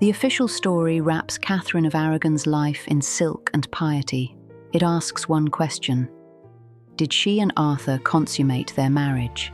The official story wraps Catherine of Aragon's life in silk and piety. It asks one question: did she and Arthur consummate their marriage?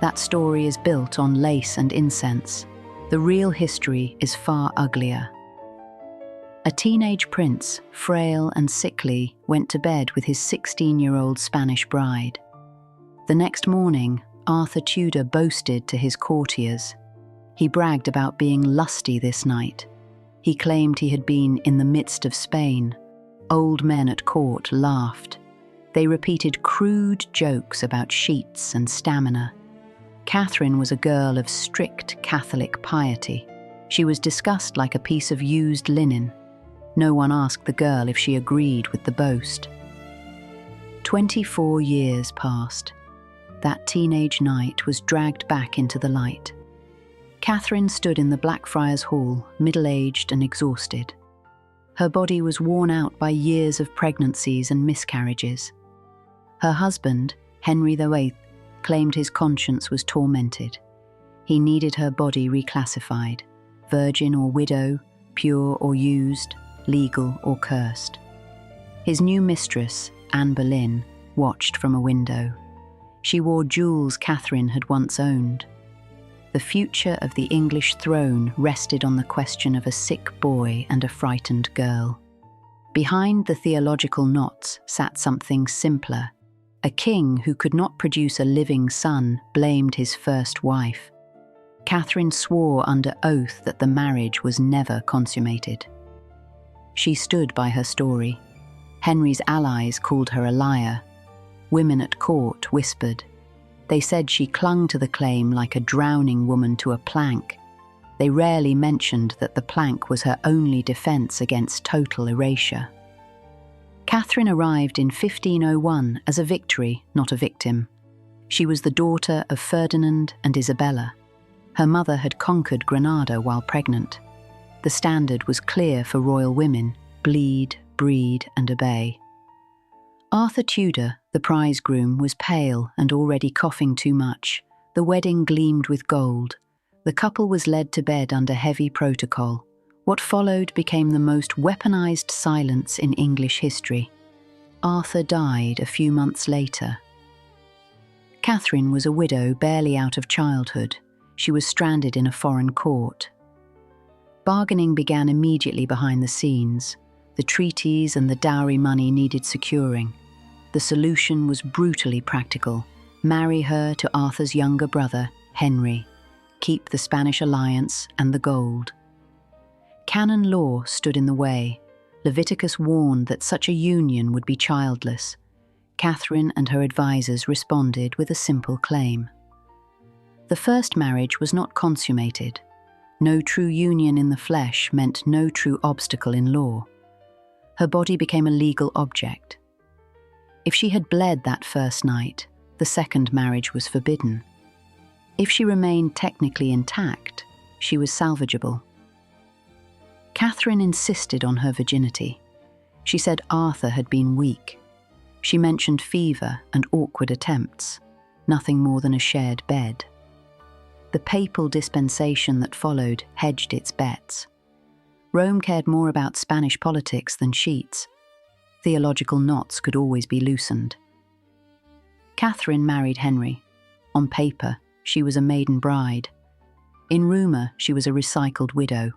That story is built on lace and incense. The real history is far uglier. A teenage prince, frail and sickly, went to bed with his 16-year-old Spanish bride. The next morning, Arthur Tudor boasted to his courtiers. He bragged about being lusty this night. He claimed he had been in the midst of Spain. Old men at court laughed. They repeated crude jokes about sheets and stamina. Catherine was a girl of strict Catholic piety. She was discussed like a piece of used linen. No one asked the girl if she agreed with the boast. 24 years passed. That teenage night was dragged back into the light. Catherine stood in the Blackfriars Hall, middle-aged and exhausted. Her body was worn out by years of pregnancies and miscarriages. Her husband, Henry VIII, claimed his conscience was tormented. He needed her body reclassified: virgin or widow, pure or used, legal or cursed. His new mistress, Anne Boleyn, watched from a window. She wore jewels Catherine had once owned. The future of the English throne rested on the question of a sick boy and a frightened girl. Behind the theological knots sat something simpler. A king who could not produce a living son blamed his first wife. Catherine swore under oath that the marriage was never consummated. She stood by her story. Henry's allies called her a liar. Women at court whispered. They said she clung to the claim like a drowning woman to a plank. They rarely mentioned that the plank was her only defense against total erasure. Catherine arrived in 1501 as a victory, not a victim. She was the daughter of Ferdinand and Isabella. Her mother had conquered Granada while pregnant. The standard was clear for royal women: bleed, breed, and obey. Arthur Tudor, the prize groom, was pale and already coughing too much. The wedding gleamed with gold. The couple was led to bed under heavy protocol. What followed became the most weaponized silence in English history. Arthur died a few months later. Catherine was a widow barely out of childhood. She was stranded in a foreign court. Bargaining began immediately behind the scenes. The treaties and the dowry money needed securing. The solution was brutally practical: marry her to Arthur's younger brother, Henry. Keep the Spanish alliance and the gold. Canon law stood in the way. Leviticus warned that such a union would be childless. Catherine and her advisors responded with a simple claim. The first marriage was not consummated. No true union in the flesh meant no true obstacle in law. Her body became a legal object. If she had bled that first night, the second marriage was forbidden. If she remained technically intact, she was salvageable. Catherine insisted on her virginity. She said Arthur had been weak. She mentioned fever and awkward attempts, nothing more than a shared bed. The papal dispensation that followed hedged its bets. Rome cared more about Spanish politics than sheets. Theological knots could always be loosened. Catherine married Henry. On paper, she was a maiden bride. In rumour, she was a recycled widow.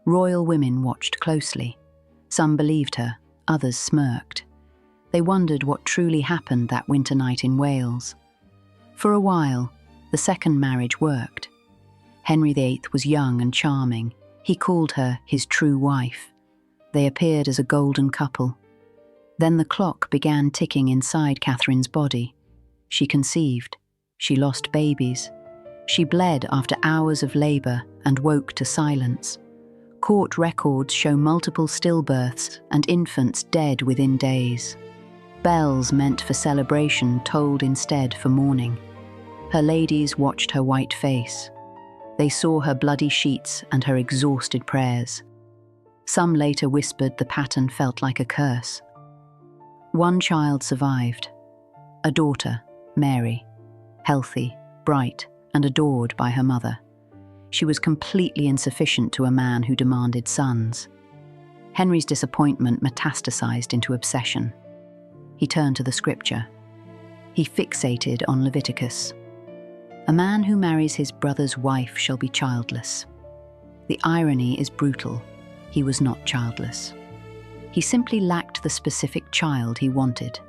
Royal women watched closely. Some believed her, others smirked. They wondered what truly happened that winter night in Wales. For a while, the second marriage worked. Henry VIII was young and charming. He called her his true wife. They appeared as a golden couple. Then the clock began ticking inside Catherine's body. She conceived. She lost babies. She bled after hours of labour and woke to silence. Court records show multiple stillbirths and infants dead within days. Bells meant for celebration tolled instead for mourning. Her ladies watched her white face. They saw her bloody sheets and her exhausted prayers. Some later whispered the pattern felt like a curse. One child survived. A daughter, Mary, healthy, bright, and adored by her mother. She was completely insufficient to a man who demanded sons. Henry's disappointment metastasized into obsession. He turned to the scripture. He fixated on Leviticus. A man who marries his brother's wife shall be childless. The irony is brutal. He was not childless. He simply lacked the specific child he wanted.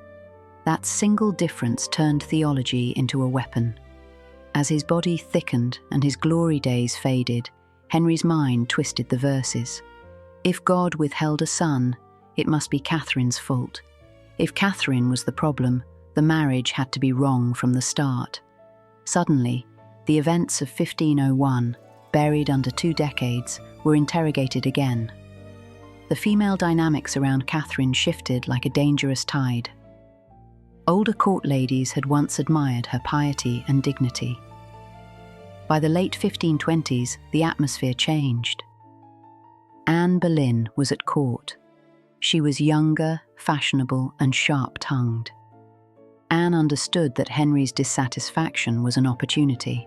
That single difference turned theology into a weapon. As his body thickened and his glory days faded, Henry's mind twisted the verses. If God withheld a son, it must be Catherine's fault. If Catherine was the problem, the marriage had to be wrong from the start. Suddenly, the events of 1501, buried under 2 decades, were interrogated again. The female dynamics around Catherine shifted like a dangerous tide. Older court ladies had once admired her piety and dignity. By the late 1520s, the atmosphere changed. Anne Boleyn was at court. She was younger, fashionable, and sharp-tongued. Anne understood that Henry's dissatisfaction was an opportunity.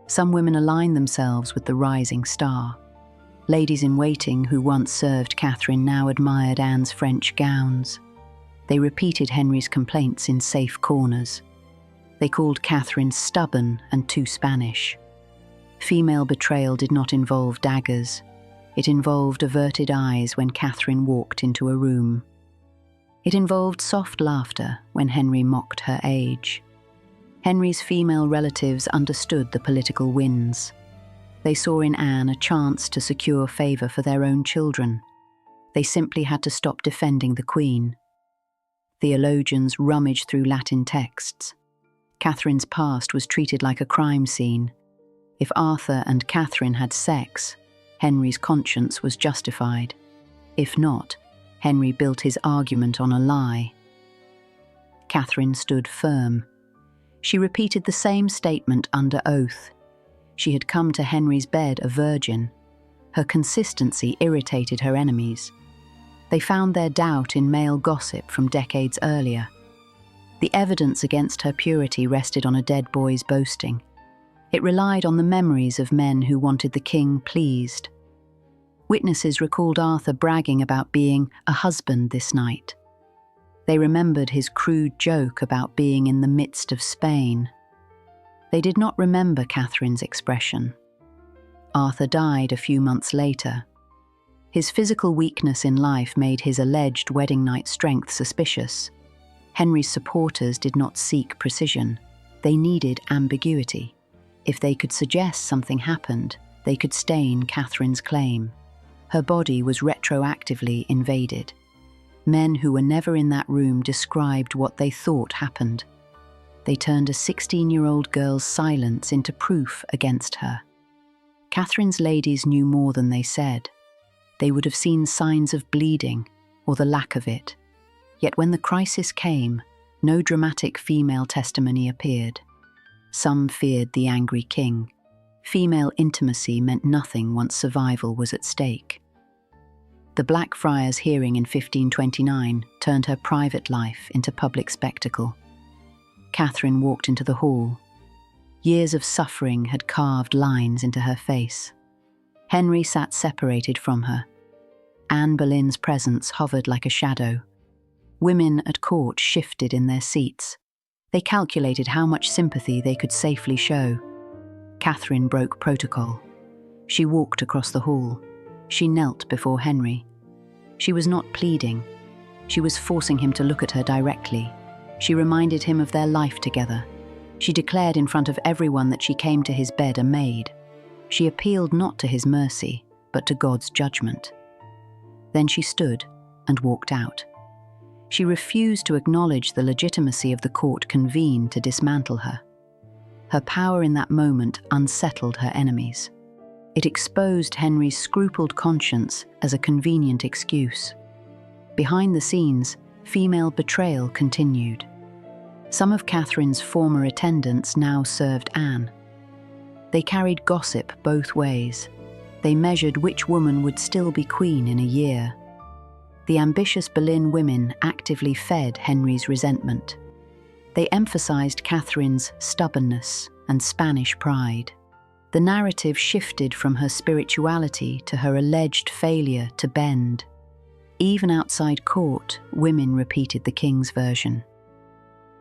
Some women aligned themselves with the rising star. Ladies-in-waiting who once served Catherine now admired Anne's French gowns. They repeated Henry's complaints in safe corners. They called Catherine stubborn and too Spanish. Female betrayal did not involve daggers. It involved averted eyes when Catherine walked into a room. It involved soft laughter when Henry mocked her age. Henry's female relatives understood the political winds. They saw in Anne a chance to secure favour for their own children. They simply had to stop defending the Queen. Theologians rummaged through Latin texts. Catherine's past was treated like a crime scene. If Arthur and Catherine had sex, Henry's conscience was justified. If not, Henry built his argument on a lie. Catherine stood firm. She repeated the same statement under oath. She had come to Henry's bed a virgin. Her consistency irritated her enemies. They found their doubt in male gossip from decades earlier. The evidence against her purity rested on a dead boy's boasting. It relied on the memories of men who wanted the king pleased. Witnesses recalled Arthur bragging about being a husband this night. They remembered his crude joke about being in the midst of Spain. They did not remember Catherine's expression. Arthur died a few months later. His physical weakness in life made his alleged wedding night strength suspicious. Henry's supporters did not seek precision. They needed ambiguity. If they could suggest something happened, they could stain Catherine's claim. Her body was retroactively invaded. Men who were never in that room described what they thought happened. They turned a 16-year-old girl's silence into proof against her. Catherine's ladies knew more than they said. They would have seen signs of bleeding, or the lack of it. Yet when the crisis came, no dramatic female testimony appeared. Some feared the angry king. Female intimacy meant nothing once survival was at stake. The Blackfriars hearing in 1529 turned her private life into public spectacle. Catherine walked into the hall. Years of suffering had carved lines into her face. Henry sat separated from her. Anne Boleyn's presence hovered like a shadow. Women at court shifted in their seats. They calculated how much sympathy they could safely show. Catherine broke protocol. She walked across the hall. She knelt before Henry. She was not pleading. She was forcing him to look at her directly. She reminded him of their life together. She declared in front of everyone that she came to his bed a maid. She appealed not to his mercy, but to God's judgment. Then she stood and walked out. She refused to acknowledge the legitimacy of the court convened to dismantle her. Her power in that moment unsettled her enemies. It exposed Henry's scrupled conscience as a convenient excuse. Behind the scenes, female betrayal continued. Some of Catherine's former attendants now served Anne. They carried gossip both ways. They measured which woman would still be queen in a year. The ambitious Boleyn women actively fed Henry's resentment. They emphasized Catherine's stubbornness and Spanish pride. The narrative shifted from her spirituality to her alleged failure to bend. Even outside court, women repeated the king's version.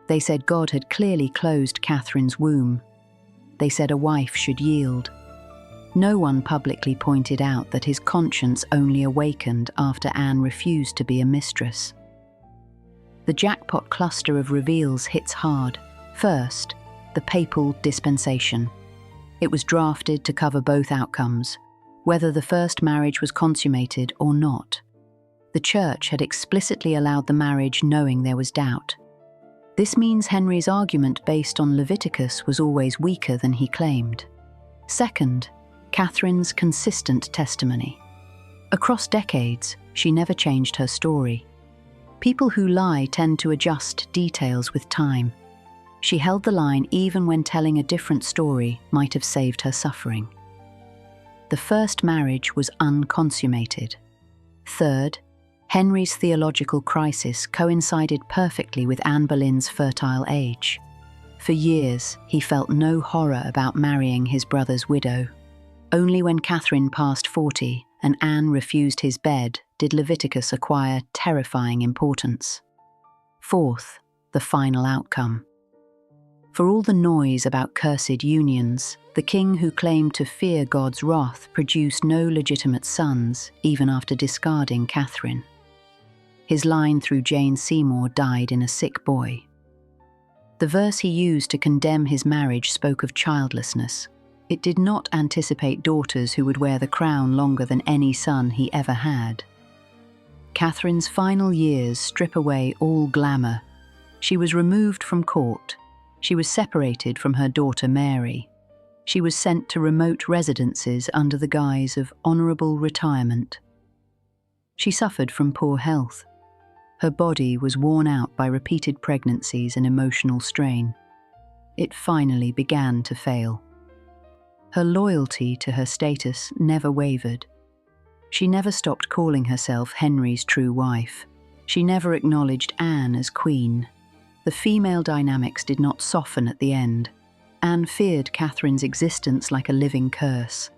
They said God had clearly closed Catherine's womb. They said a wife should yield. No one publicly pointed out that his conscience only awakened after Anne refused to be a mistress. The jackpot cluster of reveals hits hard. First, the papal dispensation. It was drafted to cover both outcomes, whether the first marriage was consummated or not. The Church had explicitly allowed the marriage knowing there was doubt. This means Henry's argument based on Leviticus was always weaker than he claimed. Second, Catherine's consistent testimony. Across decades, she never changed her story. People who lie tend to adjust details with time. She held the line even when telling a different story might have saved her suffering. The first marriage was unconsummated. Third, Henry's theological crisis coincided perfectly with Anne Boleyn's fertile age. For years, he felt no horror about marrying his brother's widow. Only when Catherine passed 40 and Anne refused his bed did Leviticus acquire terrifying importance. Fourth, the final outcome. For all the noise about cursed unions, the king who claimed to fear God's wrath produced no legitimate sons, even after discarding Catherine. His line through Jane Seymour died in a sick boy. The verse he used to condemn his marriage spoke of childlessness. It did not anticipate daughters who would wear the crown longer than any son he ever had. Catherine's final years strip away all glamour. She was removed from court. She was separated from her daughter Mary. She was sent to remote residences under the guise of honourable retirement. She suffered from poor health. Her body was worn out by repeated pregnancies and emotional strain. It finally began to fail. Her loyalty to her status never wavered. She never stopped calling herself Henry's true wife. She never acknowledged Anne as queen. The female dynamics did not soften at the end. Anne feared Catherine's existence like a living curse.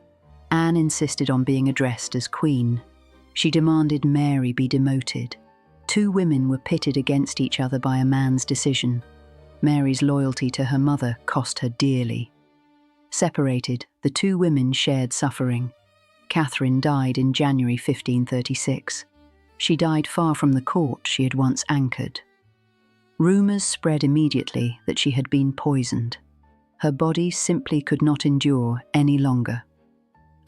Anne insisted on being addressed as queen. She demanded Mary be demoted. Two women were pitted against each other by a man's decision. Mary's loyalty to her mother cost her dearly. Separated, the two women shared suffering. Catherine died in January 1536. She died far from the court she had once anchored. Rumours spread immediately that she had been poisoned. Her body simply could not endure any longer.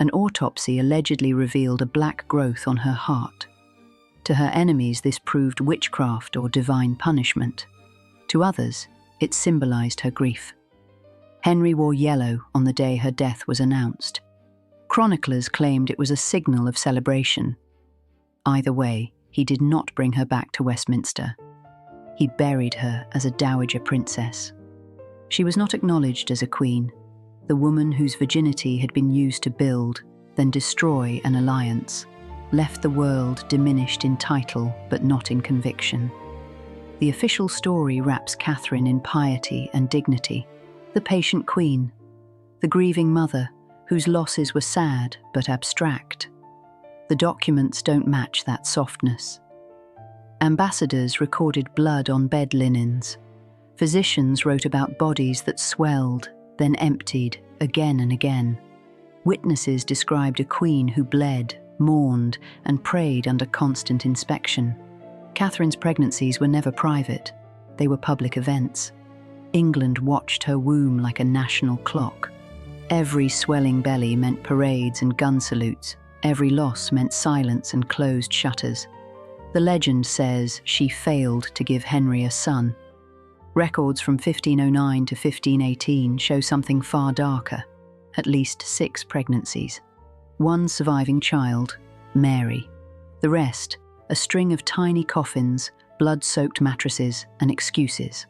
An autopsy allegedly revealed a black growth on her heart. To her enemies, this proved witchcraft or divine punishment. To others, it symbolized her grief. Henry wore yellow on the day her death was announced. Chroniclers claimed it was a signal of celebration. Either way, he did not bring her back to Westminster. He buried her as a dowager princess. She was not acknowledged as a queen, the woman whose virginity had been used to build, then destroy an alliance, left the world diminished in title but not in conviction. The official story wraps Catherine in piety and dignity, the patient queen, the grieving mother whose losses were sad but abstract. The documents don't match that softness. Ambassadors recorded blood on bed linens. Physicians wrote about bodies that swelled, then emptied again and again. Witnesses described a queen who bled, mourned, and prayed under constant inspection. Catherine's pregnancies were never private. They were public events. England watched her womb like a national clock. Every swelling belly meant parades and gun salutes. Every loss meant silence and closed shutters. The legend says she failed to give Henry a son. Records from 1509 to 1518 show something far darker, at least 6 pregnancies. One surviving child, Mary. The rest, a string of tiny coffins, blood-soaked mattresses, and excuses.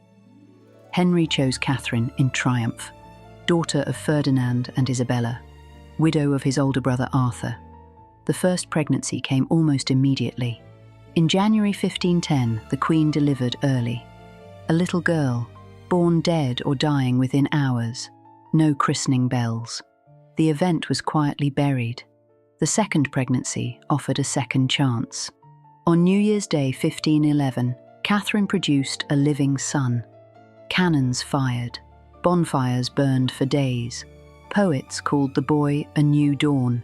Henry chose Catherine in triumph, daughter of Ferdinand and Isabella, widow of his older brother Arthur. The first pregnancy came almost immediately. In January 1510, the Queen delivered early. A little girl, born dead or dying within hours. No christening bells. The event was quietly buried. The second pregnancy offered a second chance. On New Year's Day 1511, Catherine produced a living son. Cannons fired. Bonfires burned for days. Poets called the boy a new dawn.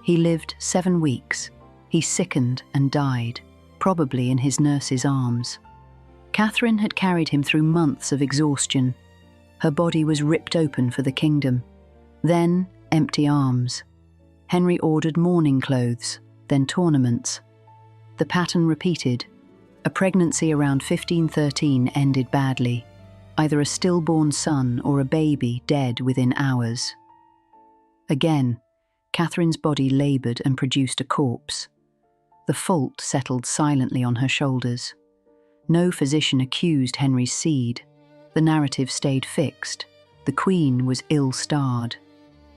He lived 7 weeks. He sickened and died, probably in his nurse's arms. Catherine had carried him through months of exhaustion. Her body was ripped open for the kingdom. Then, empty arms. Henry ordered mourning clothes, then tournaments. The pattern repeated. A pregnancy around 1513 ended badly. Either a stillborn son or a baby dead within hours. Again, Catherine's body laboured and produced a corpse. The fault settled silently on her shoulders. No physician accused Henry's seed. The narrative stayed fixed. The Queen was ill-starred.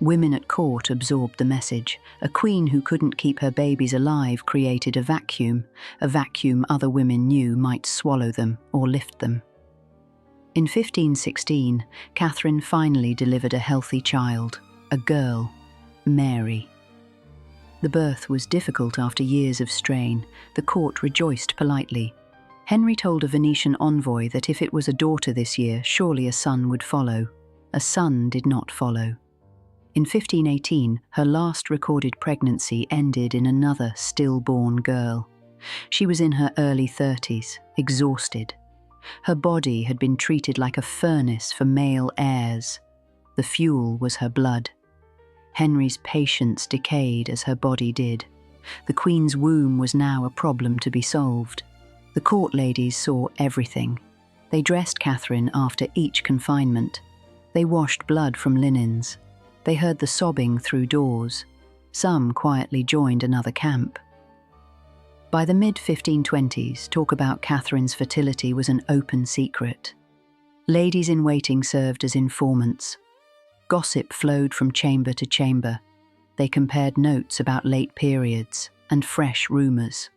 Women at court absorbed the message. A queen who couldn't keep her babies alive created a vacuum other women knew might swallow them or lift them. In 1516, Catherine finally delivered a healthy child, a girl, Mary. The birth was difficult after years of strain. The court rejoiced politely. Henry told a Venetian envoy that if it was a daughter this year, surely a son would follow. A son did not follow. In 1518, her last recorded pregnancy ended in another stillborn girl. She was in her early 30s, exhausted. Her body had been treated like a furnace for male heirs. The fuel was her blood. Henry's patience decayed as her body did. The Queen's womb was now a problem to be solved. The court ladies saw everything. They dressed Catherine after each confinement. They washed blood from linens. They heard the sobbing through doors. Some quietly joined another camp. By the mid-1520s, talk about Catherine's fertility was an open secret. Ladies-in-waiting served as informants. Gossip flowed from chamber to chamber. They compared notes about late periods and fresh rumours.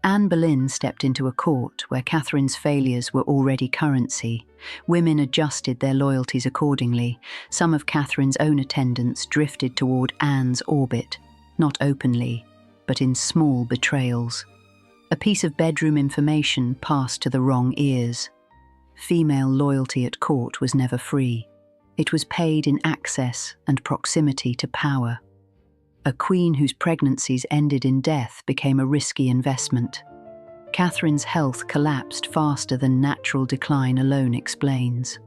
Anne Boleyn stepped into a court where Catherine's failures were already currency. Women adjusted their loyalties accordingly. Some of Catherine's own attendants drifted toward Anne's orbit, not openly, but in small betrayals. A piece of bedroom information passed to the wrong ears. Female loyalty at court was never free. It was paid in access and proximity to power. A queen whose pregnancies ended in death became a risky investment. Catherine's health collapsed faster than natural decline alone explains.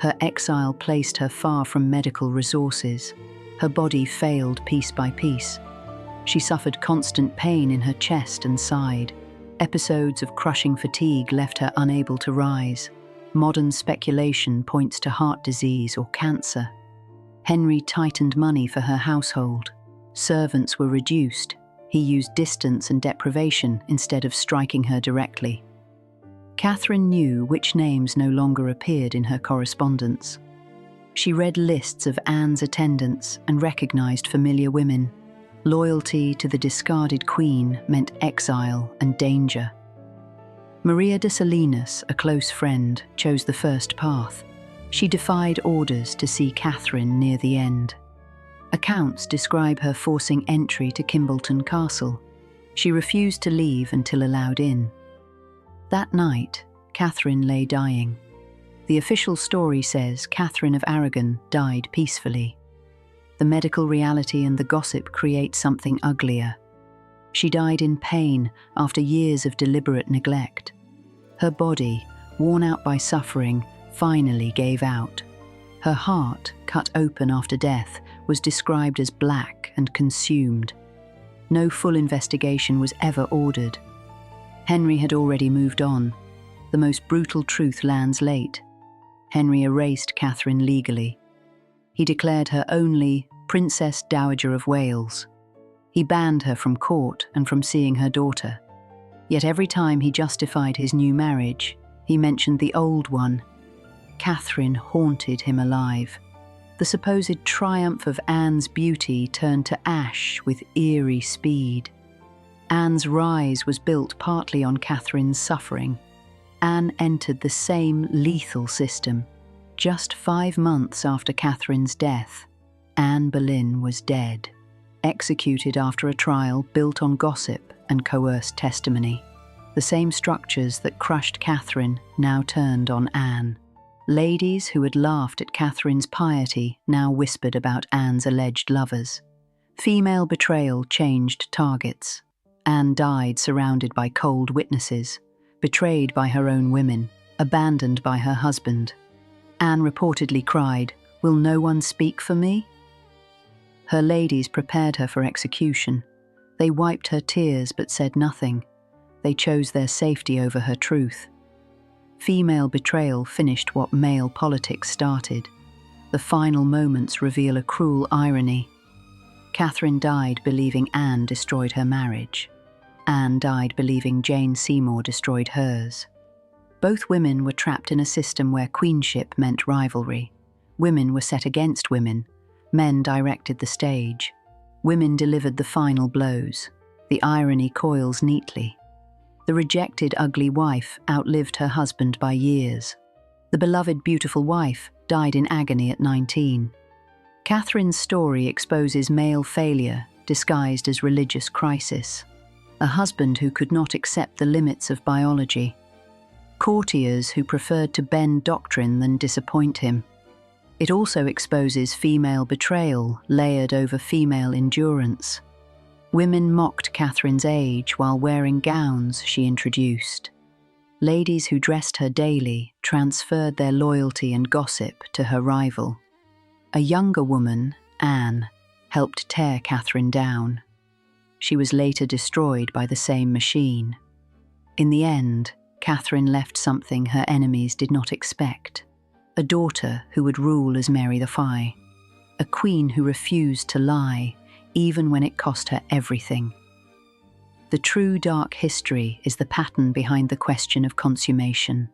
Her exile placed her far from medical resources. Her body failed piece by piece. She suffered constant pain in her chest and side. Episodes of crushing fatigue left her unable to rise. Modern speculation points to heart disease or cancer. Henry tightened money for her household. Servants were reduced. He used distance and deprivation instead of striking her directly. Catherine knew which names no longer appeared in her correspondence. She read lists of Anne's attendants and recognized familiar women. Loyalty to the discarded queen meant exile and danger. Maria de Salinas, a close friend, chose the first path. She defied orders to see Catherine near the end. Accounts describe her forcing entry to Kimbolton Castle. She refused to leave until allowed in. That night, Catherine lay dying. The official story says Catherine of Aragon died peacefully. The medical reality and the gossip create something uglier. She died in pain after years of deliberate neglect. Her body, worn out by suffering, finally gave out. Her heart, cut open after death, was described as black and consumed. No full investigation was ever ordered. Henry had already moved on. The most brutal truth lands late. Henry erased Catherine legally. He declared her only Princess Dowager of Wales. He banned her from court and from seeing her daughter. Yet every time he justified his new marriage, he mentioned the old one. Catherine haunted him alive. The supposed triumph of Anne's beauty turned to ash with eerie speed. Anne's rise was built partly on Catherine's suffering. Anne entered the same lethal system. Just 5 months after Catherine's death, Anne Boleyn was dead, executed after a trial built on gossip and coerced testimony. The same structures that crushed Catherine now turned on Anne. Ladies who had laughed at Catherine's piety now whispered about Anne's alleged lovers. Female betrayal changed targets. Anne died surrounded by cold witnesses, betrayed by her own women, abandoned by her husband. Anne reportedly cried, "Will no one speak for me?" Her ladies prepared her for execution. They wiped her tears but said nothing. They chose their safety over her truth. Female betrayal finished what male politics started. The final moments reveal a cruel irony. Catherine died believing Anne destroyed her marriage. Anne died believing Jane Seymour destroyed hers. Both women were trapped in a system where queenship meant rivalry. Women were set against women. Men directed the stage. Women delivered the final blows. The irony coils neatly. The rejected ugly wife outlived her husband by years. The beloved beautiful wife died in agony at 19. Catherine's story exposes male failure disguised as religious crisis. A husband who could not accept the limits of biology. Courtiers who preferred to bend doctrine than disappoint him. It also exposes female betrayal layered over female endurance. Women mocked Catherine's age while wearing gowns she introduced. Ladies who dressed her daily transferred their loyalty and gossip to her rival. A younger woman, Anne, helped tear Catherine down. She was later destroyed by the same machine. In the end, Catherine left something her enemies did not expect. A daughter who would rule as Mary the Fifth. A queen who refused to lie, even when it cost her everything. The true dark history is the pattern behind the question of consummation.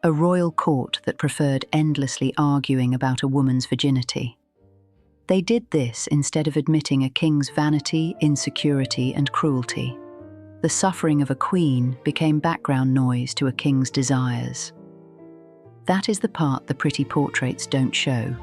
A royal court that preferred endlessly arguing about a woman's virginity. They did this instead of admitting a king's vanity, insecurity, and cruelty. The suffering of a queen became background noise to a king's desires. That is the part the pretty portraits don't show.